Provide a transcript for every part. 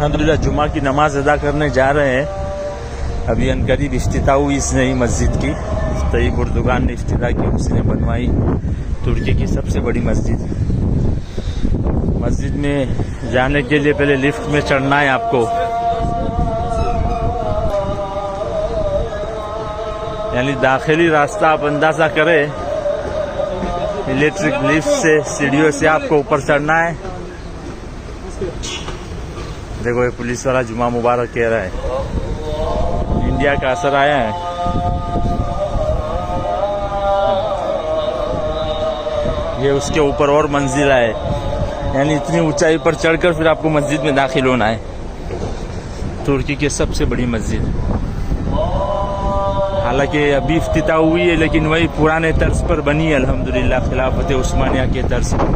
अल्हम्दुलिल्लाह जुमा की नमाज अदा करने जा रहे हैं। अभी अनकरीब इफ्तिताह हुई इस नई मस्जिद की। तय्यब उर्दुगान ने इफ्तिताह की, उसने बनवाई तुर्की की सबसे बड़ी मस्जिद। मस्जिद में जाने के लिए पहले लिफ्ट में चढ़ना है आपको, यानी दाखिली रास्ता आप अंदाजा करें, इलेक्ट्रिक लिफ्ट से सीढ़ियों से आपको ऊपर चढ़ना है। देखो ये पुलिस वाला जुमा मुबारक कह रहा है, इंडिया का असर आया है। ये उसके ऊपर और मंजिल है, यानी इतनी ऊंचाई पर चढ़कर फिर आपको मस्जिद में दाखिल होना है। तुर्की की सबसे बड़ी मस्जिद, हालांकि अभी इफ्तिताह हुई है लेकिन वही पुराने तर्ज पर बनी है अल्हम्दुलिल्लाह, खिलाफत उस्मानिया के तर्ज पर।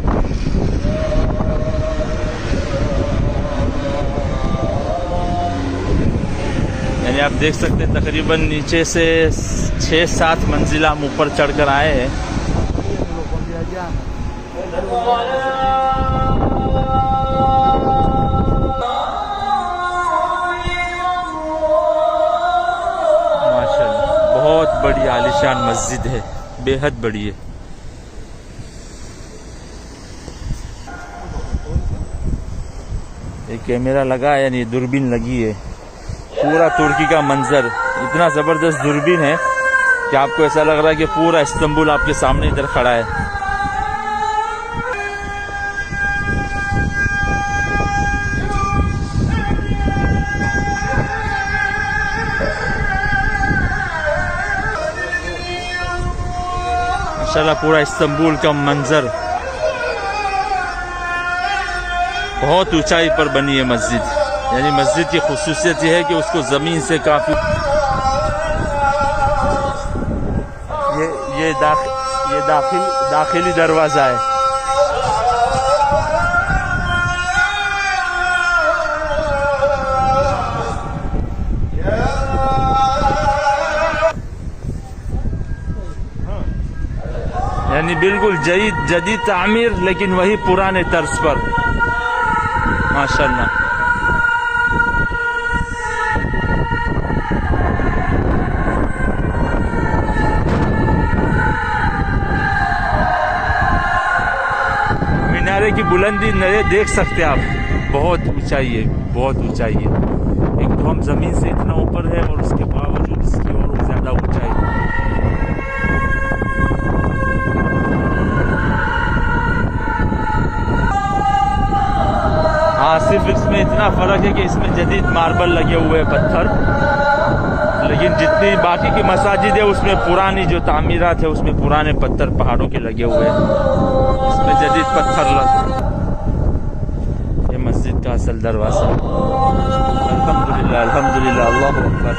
यानी आप देख सकते हैं तकरीबन नीचे से 6-7 मंजिल हम ऊपर चढ़कर आए हैं। माशाल्लाह बहुत बड़ी आलीशान मस्जिद है, बेहद बड़ी है। एक कैमरा लगा है, यानी दूरबीन लगी है। पूरा तुर्की का मंजर इतना जबरदस्त दूरबीन है कि आपको ऐसा लग रहा है कि पूरा इस्तांबुल आपके सामने इधर खड़ा है। माशाल्लाह पूरा इस्तांबुल का मंजर, बहुत ऊंचाई पर बनी है मस्जिद। यानी मस्जिद की खुसूसियत यह है कि उसको जमीन से काफी ये दाखिली दरवाजा है। यानी बिल्कुल जदीद तामीर, लेकिन वही पुराने तर्ज पर। माशाल्लाह मीनारे की बुलंदी नए देख सकते हैं आप, बहुत ऊंचाई है, बहुत ऊंचाई है। एक तो हम जमीन से इतना ऊपर है और उसके बावजूद इसकी और ज्यादा ऊंचाई। हाँ, सिर्फ इसमें इतना फर्क है कि इसमें जदीद मार्बल लगे हुए हैं, पत्थर, लेकिन जितनी बाकी की मसाजिद है उसमें पुरानी जो तामीरात है उसमें पुराने पत्थर पहाड़ों के लगे हुए हैं, इसमें जदीद पत्थर लगे। ये मस्जिद का असल दरवाजा। अल्हम्दुलिल्लाह अल्हम्दुलिल्लाह, अल्लाहु अकबर।